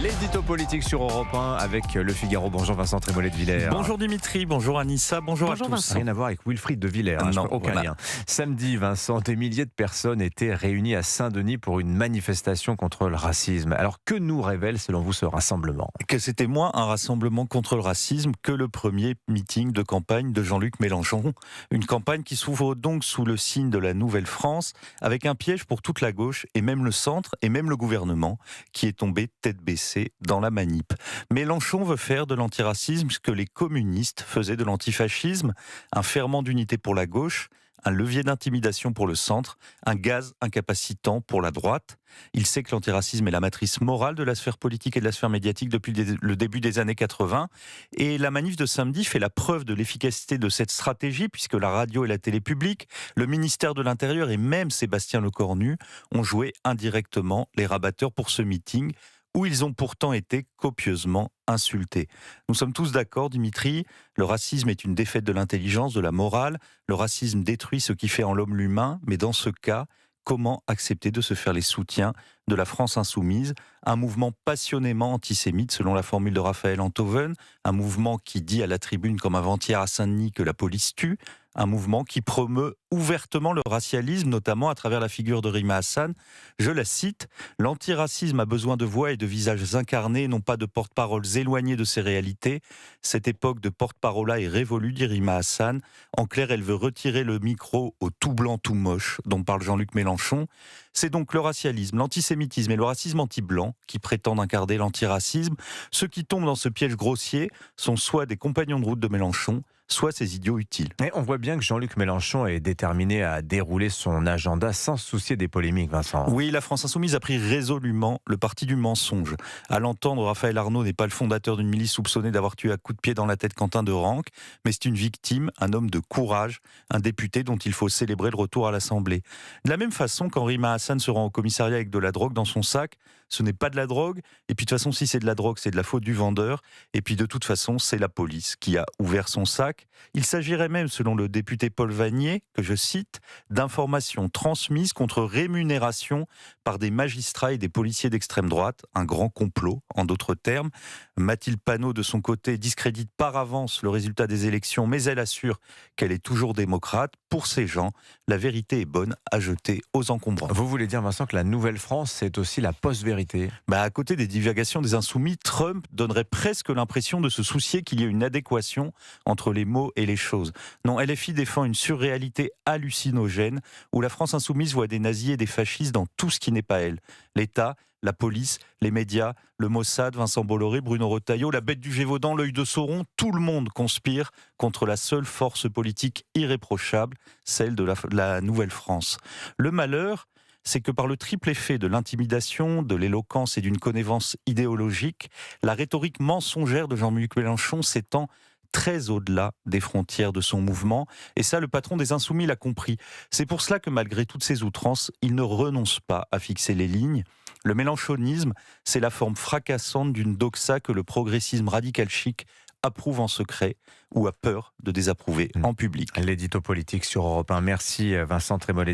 L'édito politique sur Europe 1 avec Le Figaro. Bonjour Vincent Trémollet de Villers. Bonjour Dimitri, bonjour Anissa, bonjour à tous. Vincent. Rien à voir avec Wilfried de Villers, Non, aucun voilà. lien. Samedi, Vincent, des milliers de personnes étaient réunies à Saint-Denis pour une manifestation contre le racisme. Alors que nous révèle selon vous ce rassemblement ? Que c'était moins un rassemblement contre le racisme que le premier meeting de campagne de Jean-Luc Mélenchon. Une campagne qui s'ouvre donc sous le signe de la Nouvelle France, avec un piège pour toute la gauche et même le centre et même le gouvernement qui est tombé tête baissée dans la manip. Mélenchon veut faire de l'antiracisme ce que les communistes faisaient de l'antifascisme, un ferment d'unité pour la gauche, un levier d'intimidation pour le centre, un gaz incapacitant pour la droite. Il sait que l'antiracisme est la matrice morale de la sphère politique et de la sphère médiatique depuis le début des années 80. Et la manif de samedi fait la preuve de l'efficacité de cette stratégie, puisque la radio et la télé publique, le ministère de l'Intérieur et même Sébastien Lecornu ont joué indirectement les rabatteurs pour ce meeting, où ils ont pourtant été copieusement insultés. Nous sommes tous d'accord, Dimitri, le racisme est une défaite de l'intelligence, de la morale. Le racisme détruit ce qui fait en l'homme l'humain, mais dans ce cas, comment accepter de se faire les soutiens de la France insoumise, un mouvement passionnément antisémite, selon la formule de Raphaël Enthoven, un mouvement qui dit à la tribune comme avant-hier à Saint-Denis que la police tue, un mouvement qui promeut ouvertement le racialisme, notamment à travers la figure de Rima Hassan. Je la cite, « L'antiracisme a besoin de voix et de visages incarnés, non pas de porte-paroles éloignés de ses réalités. Cette époque de porte-parole-là est révolue, dit Rima Hassan. En clair, elle veut retirer le micro au tout blanc, tout moche, dont parle Jean-Luc Mélenchon. C'est donc le racialisme, l'antisémitisme et le racisme anti-blanc qui prétendent incarner l'antiracisme. Ceux qui tombent dans ce piège grossier sont soit des compagnons de route de Mélenchon, soit ces idiots utiles. » Et on voit bien que Jean-Luc Mélenchon est déterminé à dérouler son agenda sans se soucier des polémiques, Vincent. Oui, la France insoumise a pris résolument le parti du mensonge. À l'entendre, Raphaël Arnaud n'est pas le fondateur d'une milice soupçonnée d'avoir tué à coups de pied dans la tête Quentin de Ranc, mais c'est une victime, un homme de courage, un député dont il faut célébrer le retour à l'Assemblée. De la même façon, quand Rima Hassan se rend au commissariat avec de la drogue dans son sac, ce n'est pas de la drogue, et puis de toute façon, si c'est de la drogue, c'est de la faute du vendeur, et puis de toute façon, c'est la police qui a ouvert son sac. Il s'agirait même, selon le député Paul Vanier, que je cite, d'informations transmises contre rémunération par des magistrats et des policiers d'extrême droite, un grand complot, en d'autres termes. Mathilde Panot, de son côté, discrédite par avance le résultat des élections, mais elle assure qu'elle est toujours démocrate. Pour ces gens, la vérité est bonne à jeter aux encombrants. Vous voulez dire, Vincent, que la Nouvelle-France, c'est aussi la post-vérité ? À côté des divagations des insoumis, Trump donnerait presque l'impression de se soucier qu'il y ait une adéquation entre les mots et les choses. Non, LFI défend une surréalité hallucinogène où la France insoumise voit des nazis et des fascistes dans tout ce qui n'est pas elle. L'État, la police, les médias, le Mossad, Vincent Bolloré, Bruno Retailleau, la bête du Gévaudan, l'œil de Sauron, tout le monde conspire contre la seule force politique irréprochable, celle de la Nouvelle-France. Le malheur, c'est que par le triple effet de l'intimidation, de l'éloquence et d'une connivence idéologique, la rhétorique mensongère de Jean-Luc Mélenchon s'étend très au-delà des frontières de son mouvement. Et ça, le patron des Insoumis l'a compris. C'est pour cela que malgré toutes ces outrances, il ne renonce pas à fixer les lignes. Le mélenchonisme, c'est la forme fracassante d'une doxa que le progressisme radical chic approuve en secret ou a peur de désapprouver en public. L'édito politique sur Europe 1. Merci Vincent Trémollet.